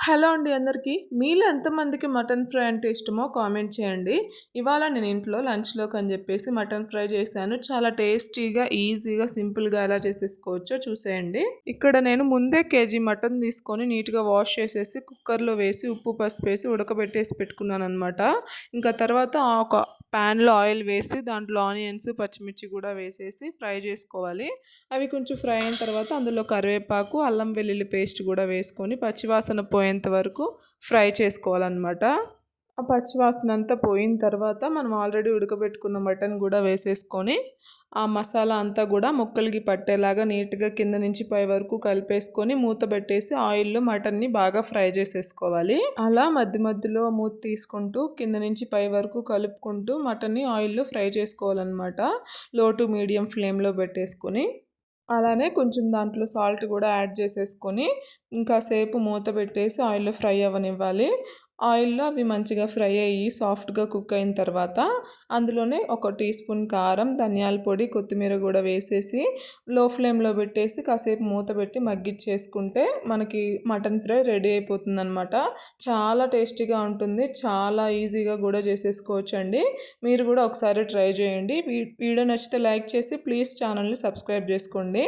Hello అండి అందరికీ. మీలో ఎంతమందికి మటన్ ఫ్రై అంటే ఇష్టమో కామెంట్ చేయండి. ఇవాళ నేను ఇంట్లో లంచ్‌లోకి అని చెప్పేసి మటన్ ఫ్రై చేశాను. చాలా టేస్టీగా, ఈజీగా, సింపుల్‌గా ఎలా చేసేసుకోవచ్చో చూసేయండి. ఇక్కడ నేను ముందే కేజీ మటన్ తీసుకొని నీట్‌గా వాష్ చేసేసి కుక్కర్‌లో వేసి ఉప్పు, పసుపు వేసి ఉడకబెట్టేసి పెట్టుకున్నాననమాట. ఇంకా తర్వాత ఒక ప్యాన్‌లో ఆయిల్ వేసి దాంట్లో ఆనియన్స్, పచ్చిమిర్చి కూడా వేసేసి ఫ్రై చేసుకోవాలి. అవి కొంచెం ఫ్రై అయిన తర్వాత అందులో కరివేపాకు, అల్లం వెల్లుల్లి పేస్ట్ కూడా వేసుకొని పచ్చివాసన పోయేంత వరకు ఫ్రై చేసుకోవాలన్నమాట. ఆ పచ్చివాసన అంతా పోయిన తర్వాత మనం ఆల్రెడీ ఉడకబెట్టుకున్న మటన్ కూడా వేసేసుకొని ఆ మసాలా అంతా కూడా ముక్కలకి పట్టేలాగా నీట్గా కింద నుంచి పై వరకు కలిపేసుకొని మూత పెట్టేసి ఆయిల్లో మటన్ని బాగా ఫ్రై చేసేసుకోవాలి. అలా మధ్య మధ్యలో మూత తీసుకుంటూ కింద నుంచి పై వరకు కలుపుకుంటూ మటన్ని ఆయిల్లో ఫ్రై చేసుకోవాలన్నమాట. లో టు మీడియం ఫ్లేమ్లో పెట్టేసుకొని అలానే కొంచెం దాంట్లో సాల్ట్ కూడా యాడ్ చేసేసుకొని ఇంకా సేపు మూత పెట్టేసి ఆయిల్లో ఫ్రై అవ్వనివ్వాలి. ఆయిల్లో అవి మంచిగా ఫ్రై అయ్యి సాఫ్ట్గా కుక్ అయిన తర్వాత అందులోనే ఒక టీ స్పూన్ కారం, ధనియాల పొడి, కొత్తిమీర కూడా వేసేసి లో ఫ్లేమ్లో పెట్టేసి కాసేపు మూత పెట్టి మగ్గిచ్చేసుకుంటే మనకి మటన్ ఫ్రై రెడీ అయిపోతుందన్నమాట. చాలా టేస్టీగా ఉంటుంది. చాలా ఈజీగా కూడా చేసేసుకోవచ్చు అండి. మీరు కూడా ఒకసారి ట్రై చేయండి. వీడియో నచ్చితే లైక్ చేసి ప్లీజ్ ఛానల్ని సబ్స్క్రైబ్ చేసుకోండి.